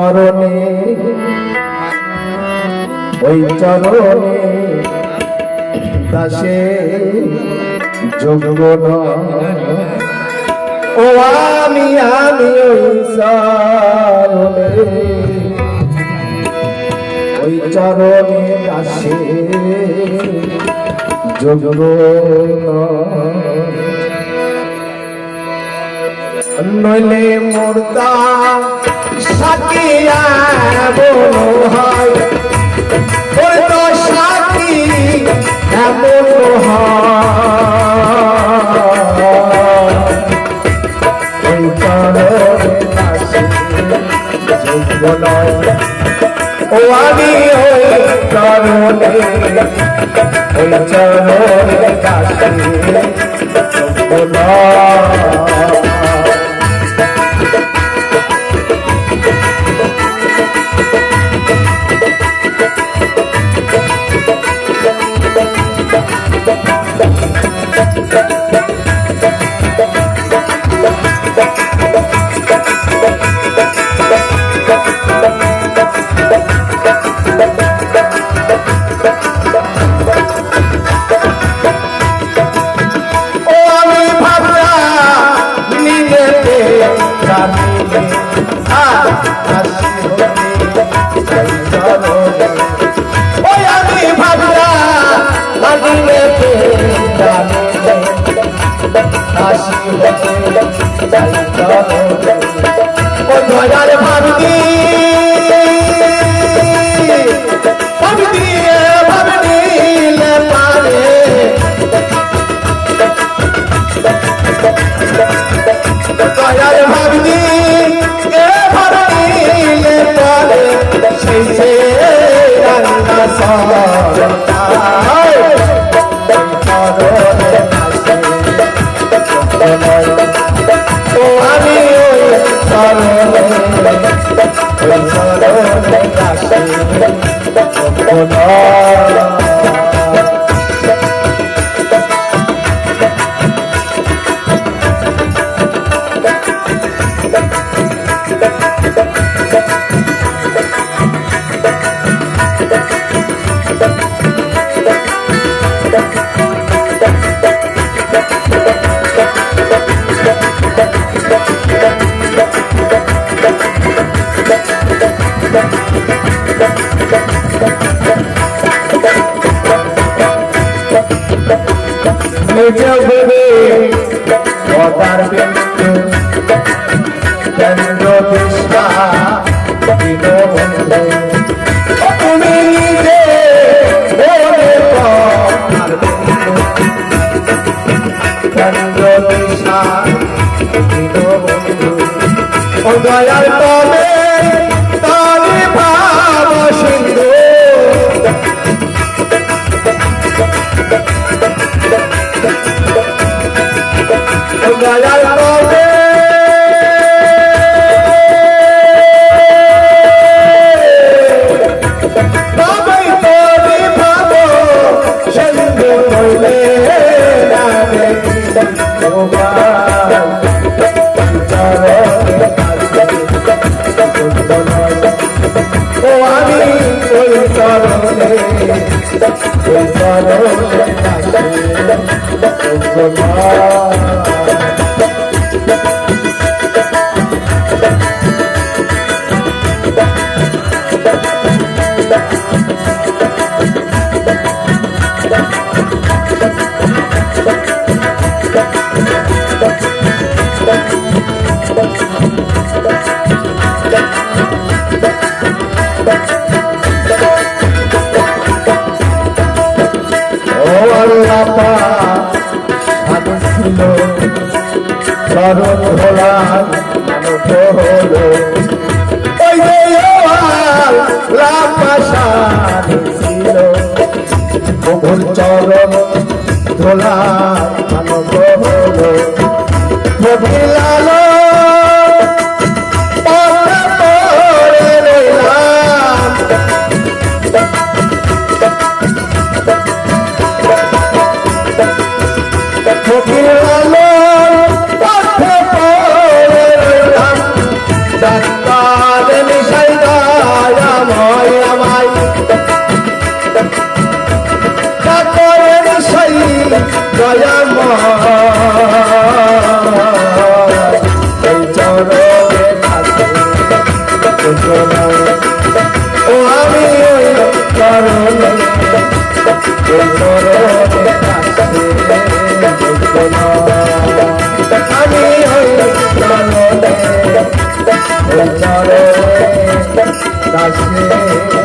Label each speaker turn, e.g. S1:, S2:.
S1: চরণে ওই চরণে দাসে যোগ্য ও আমি ওই চরণে ওই চরণে দাসে যোগ্য নইলে মুর্দা সাকিয়া এমন হয় ওই তো সাকি এমন ওই চরণে দাসে যোগ্য ও আমি ওই চরণে দাসে যোগ্য জগবে পদার বিন্দু চন্দ্র কৃষ্ণা দীনবন্ধু তুমি নিজে বলে পদার বিন্দু চন্দ্র কৃষ্ণা দীনবন্ধু ও দয়াল তবে তারে ভাব সিন্ধু দয়াল তবে তবেই তোরে ভাব সিন্ধু হইলে নামে ও আমি ওই চরণে চরণ ধোলা মানব হলো ওই ছিল প্রভুর চরণ ধোলা মানব হলো প্রভিলালো ডাক্তার মিশাইল চরণে দাসে